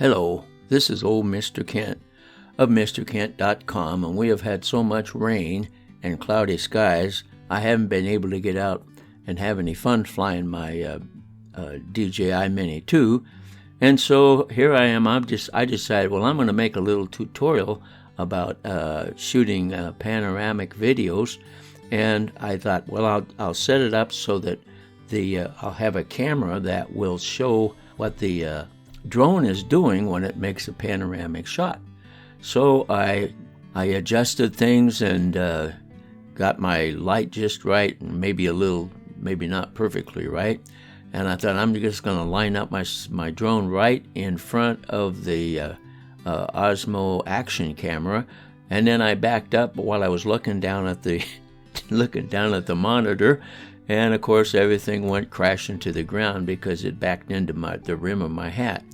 Hello, this is old Mr. Kent of MrKent.com, and we have had so much rain and cloudy skies, I haven't been able to get out and have any fun flying my DJI Mini 2. And so here I am. I decided, well, I'm going to make a little tutorial about shooting panoramic videos. And I thought, well, I'll set it up so that I'll have a camera that will show what the drone is doing when it makes a panoramic shot. So I adjusted things and got my light just right, and maybe not perfectly right. And I thought, I'm just going to line up my drone right in front of the Osmo action camera. And then I backed up while I was looking down at the monitor, and of course everything went crashing to the ground because it backed into the rim of my hat.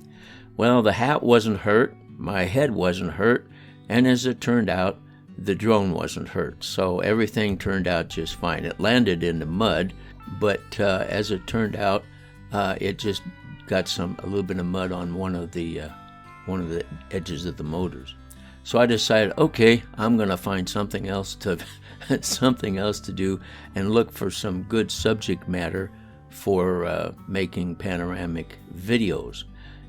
Well, the hat wasn't hurt, my head wasn't hurt, and as it turned out, the drone wasn't hurt. So everything turned out just fine. It landed in the mud, but as it turned out, it just got a little bit of mud on one of the edges of the motors. So I decided, okay, I'm going to find something else to do and look for some good subject matter for making panoramic videos.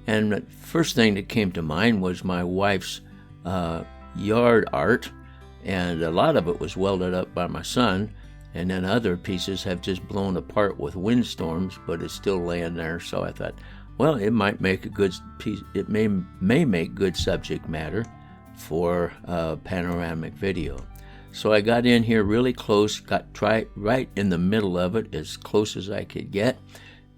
And the first thing that came to mind was my wife's yard art, and a lot of it was welded up by my son, and then other pieces have just blown apart with windstorms, but it's still laying there. So I thought, well, it might make a good piece. It may make good subject matter for panoramic video. So I got in here really close, got right in the middle of it, as close as I could get.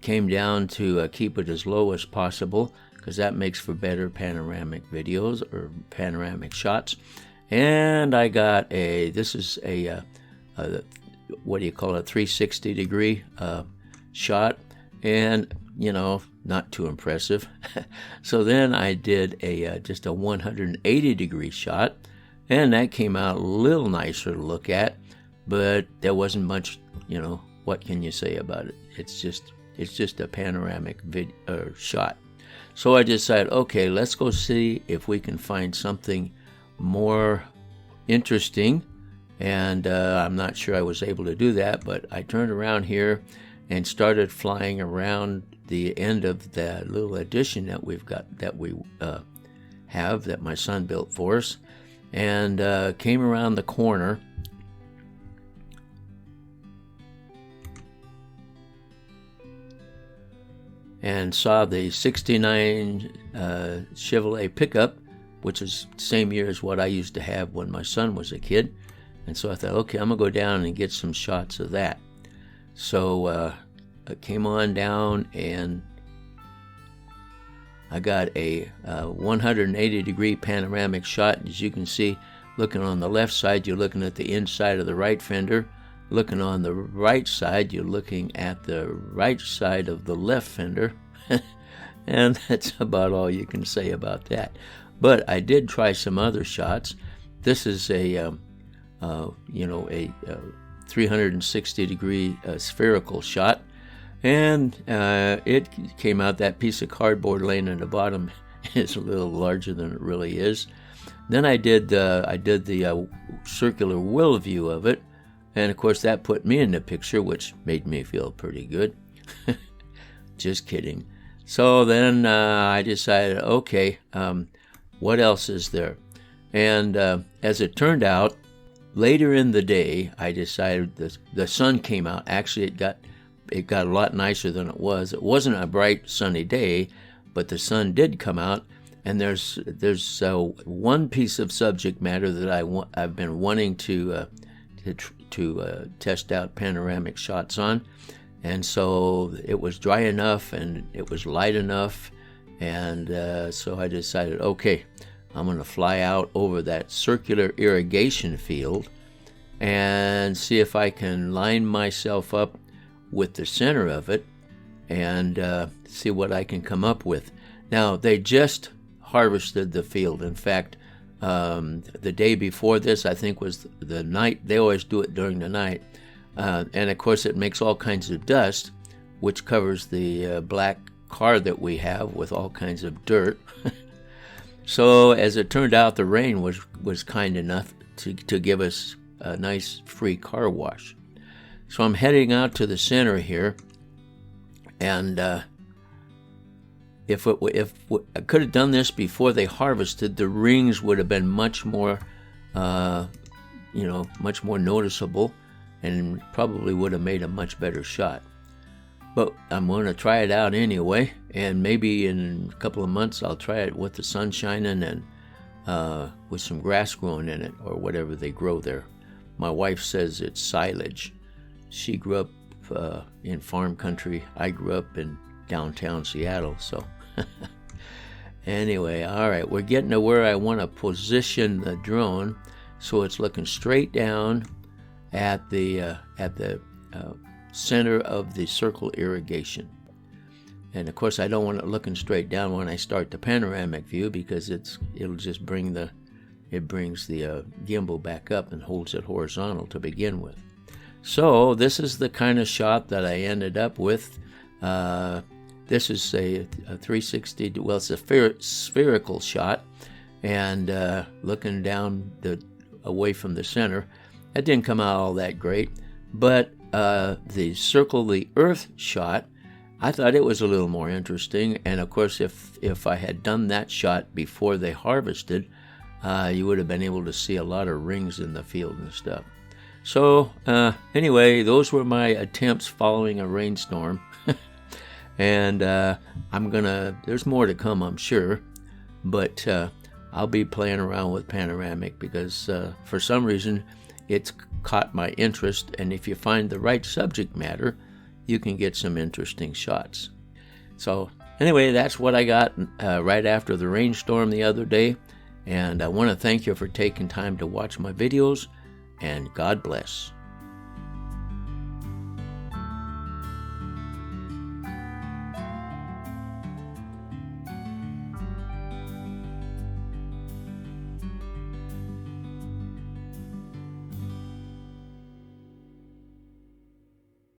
Came down to keep it as low as possible, because that makes for better panoramic videos or panoramic shots. And I got this is a what do you call it, 360 degree shot, and not too impressive. So then I did just a 180 degree shot, and that came out a little nicer to look at, but there wasn't much, what can you say about it? It's just a panoramic shot. So I decided, okay, let's go see if we can find something more interesting. And I'm not sure I was able to do that, but I turned around here and started flying around the end of the little addition that we have that my son built for us, and came around the corner. And saw the 69 Chevrolet pickup, which is the same year as what I used to have when my son was a kid. And so I thought, okay, I'm going to go down and get some shots of that. So I came on down, and I got a 180 degree panoramic shot. As you can see, looking on the left side, you're looking at the inside of the right fender. Looking on the right side, you're looking at the right side of the left fender. And that's about all you can say about that. But I did try some other shots. This is a 360 degree spherical shot, and it came out, that piece of cardboard laying at the bottom is a little larger than it really is. Then I did the circular wheel view of it, and of course that put me in the picture, which made me feel pretty good. Just kidding. So then I decided, okay, what else is there? And as it turned out, later in the day, I decided the sun came out. Actually, it got a lot nicer than it was. It wasn't a bright sunny day, but the sun did come out. And there's one piece of subject matter that I've been wanting to test out panoramic shots on, and so it was dry enough and it was light enough, and so I decided, okay, I'm going to fly out over that circular irrigation field and see if I can line myself up with the center of it and see what I can come up with. Now, they just harvested the field. In fact, the day before this, I think, was the night. They always do it during the night. And of course, it makes all kinds of dust, which covers the black car that we have with all kinds of dirt. So as it turned out, the rain was kind enough to give us a nice free car wash. So I'm heading out to the center here, and if I could have done this before they harvested, the rings would have been much more, much more noticeable, and probably would have made a much better shot. But I'm going to try it out anyway, and maybe in a couple of months I'll try it with the sun shining and with some grass growing in it, or whatever they grow there. My wife says it's silage. She grew up in farm country. I grew up in downtown Seattle, so anyway, all right, we're getting to where I want to position the drone so it's looking straight down at the center of the circle irrigation. And of course I don't want it looking straight down when I start the panoramic view, because it'll just brings the gimbal back up and holds it horizontal to begin with. So this is the kind of shot that I ended up with. This is a 360, well, it's a spherical shot, and looking down away from the center. That didn't come out all that great, but the circle the earth shot, I thought it was a little more interesting. And of course, if I had done that shot before they harvested, you would have been able to see a lot of rings in the field and stuff. So anyway, those were my attempts following a rainstorm. And there's more to come, I'm sure, but I'll be playing around with Panoramic because for some reason it's caught my interest, and if you find the right subject matter, you can get some interesting shots. So anyway, that's what I got right after the rainstorm the other day, and I want to thank you for taking time to watch my videos, and God bless.